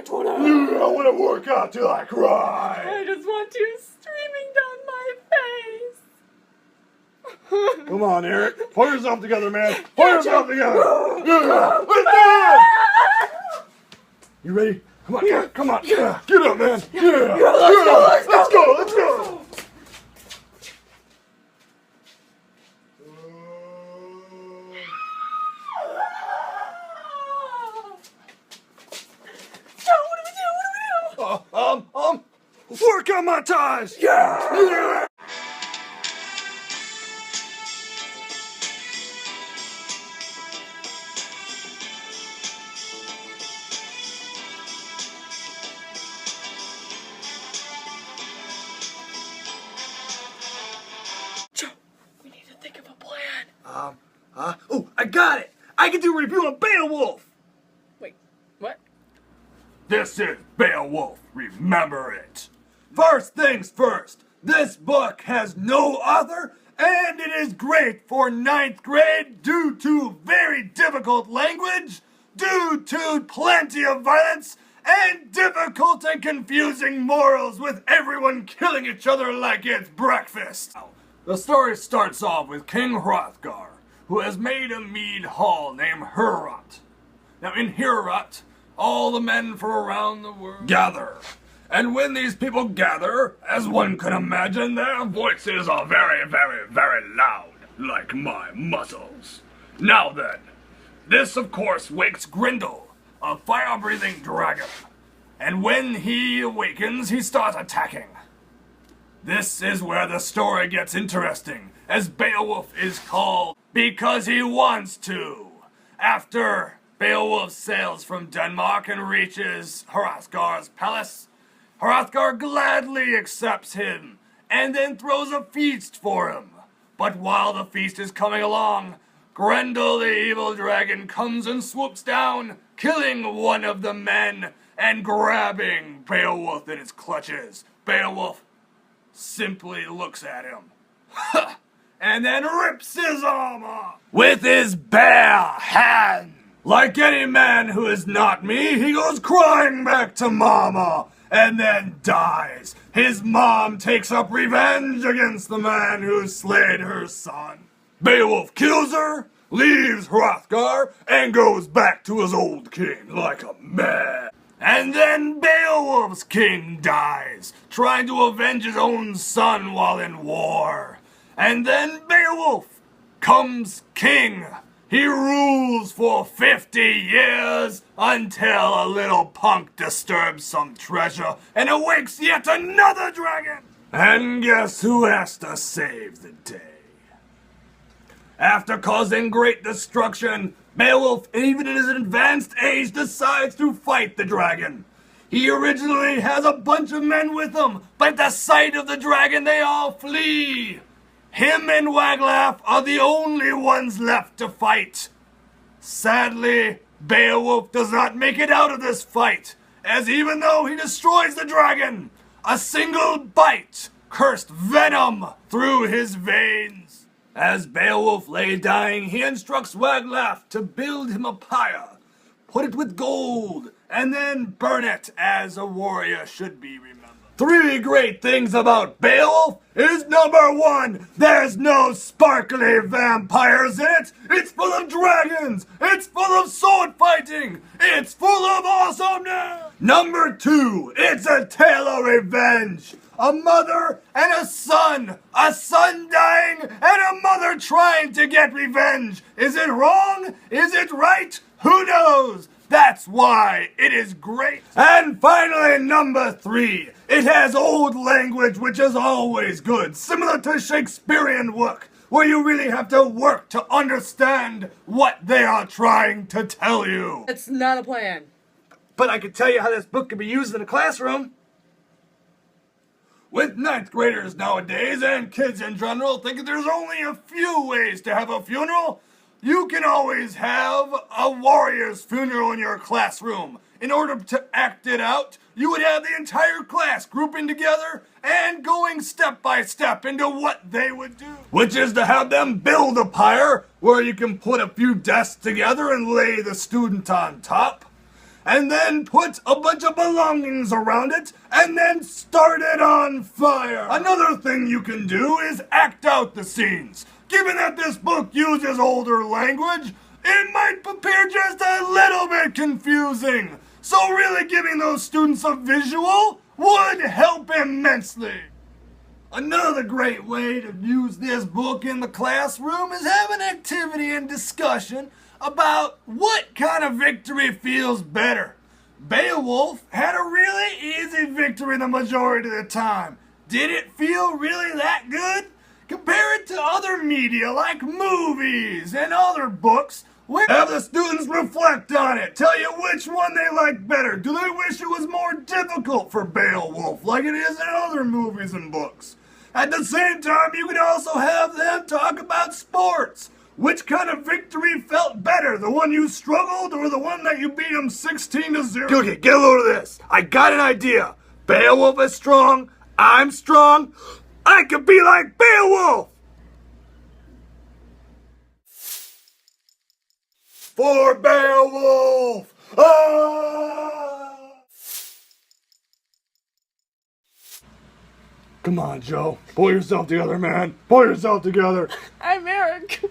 I wanna work out till I cry. I just want you streaming down my face. Come on, Eric. Pull yourself together, man. Pull yourself together. Let's do it. You ready? Come on, come on. Get up, man. Let's go. Work on my ties! Yeah! Joe, we need to think of a plan. Oh, I got it! I can do a review of Beowulf! Wait, what? This is Beowulf, remember it! First things first, this book has no author, and it is great for 9th grade due to very difficult language, due to plenty of violence, and difficult and confusing morals with everyone killing each other like it's breakfast. The story starts off with King Hrothgar, who has made a mead hall named Heorot. Now in Heorot, all the men from around the world gather. And when these people gather, as one can imagine, their voices are very, very, very loud, like my muscles. Now then, this of course wakes Grendel, a fire-breathing dragon. And when he awakens, he starts attacking. This is where the story gets interesting, as Beowulf is called because he wants to. After Beowulf sails from Denmark and reaches Hrothgar's palace, Hrothgar gladly accepts him, and then throws a feast for him. But while the feast is coming along, Grendel the evil dragon comes and swoops down, killing one of the men, and grabbing Beowulf in his clutches. Beowulf simply looks at him, and then rips his arm off with his bare hand. Like any man who is not me, he goes crying back to Mama, and then dies. His mom takes up revenge against the man who slayed her son. Beowulf kills her, leaves Hrothgar, and goes back to his old king like a man. And then Beowulf's king dies, trying to avenge his own son while in war. And then Beowulf comes king. He rules for 50 years until a little punk disturbs some treasure and awakes yet another dragon. And guess who has to save the day? After causing great destruction, Beowulf, even in his advanced age, decides to fight the dragon. He originally has a bunch of men with him, but at the sight of the dragon, they all flee. Him and Wiglaf are the only ones left to fight. Sadly, Beowulf does not make it out of this fight, as even though he destroys the dragon, a single bite cursed venom through his veins. As Beowulf lay dying, he instructs Wiglaf to build him a pyre, put it with gold, and then burn it as a warrior should be remembered. 3 great things about Beowulf is number 1, there's no sparkly vampires in it. It's full of dragons. It's full of sword fighting. It's full of awesomeness. Number 2, it's a tale of revenge. A mother and a son dying and a mother trying to get revenge. Is it wrong? Is it right? Who knows? That's why it is great. And finally, number 3, it has old language, which is always good, similar to Shakespearean work, where you really have to work to understand what they are trying to tell you. It's not a plan. But I can tell you how this book can be used in a classroom. With 9th graders nowadays, and kids in general, thinking there's only a few ways to have a funeral, you can always have a warrior's funeral in your classroom. In order to act it out, you would have the entire class grouping together and going step by step into what they would do. Which is to have them build a pyre where you can put a few desks together and lay the student on top. and then put a bunch of belongings around it, and then start it on fire. Another thing you can do is act out the scenes. Given that this book uses older language, it might appear just a little bit confusing. So really giving those students a visual would help immensely. Another great way to use this book in the classroom is have an activity and discussion about what kind of victory feels better. Beowulf had a really easy victory the majority of the time. Did it feel really that good? Compare it to other media like movies and other books. Have the students reflect on it, tell you which one they like better. Do they wish it was more difficult for Beowulf like it is in other movies and books? At the same time, you can also have them talk about sports. Which kind of victory felt better? The one you struggled or the one that you beat them 16-0? Okay, get a load of this. I got an idea. Beowulf is strong. I'm strong. I could be like Beowulf. For Beowulf! Ah! Come on, Joe. Pull yourself together, man. Pull yourself together. I'm Eric.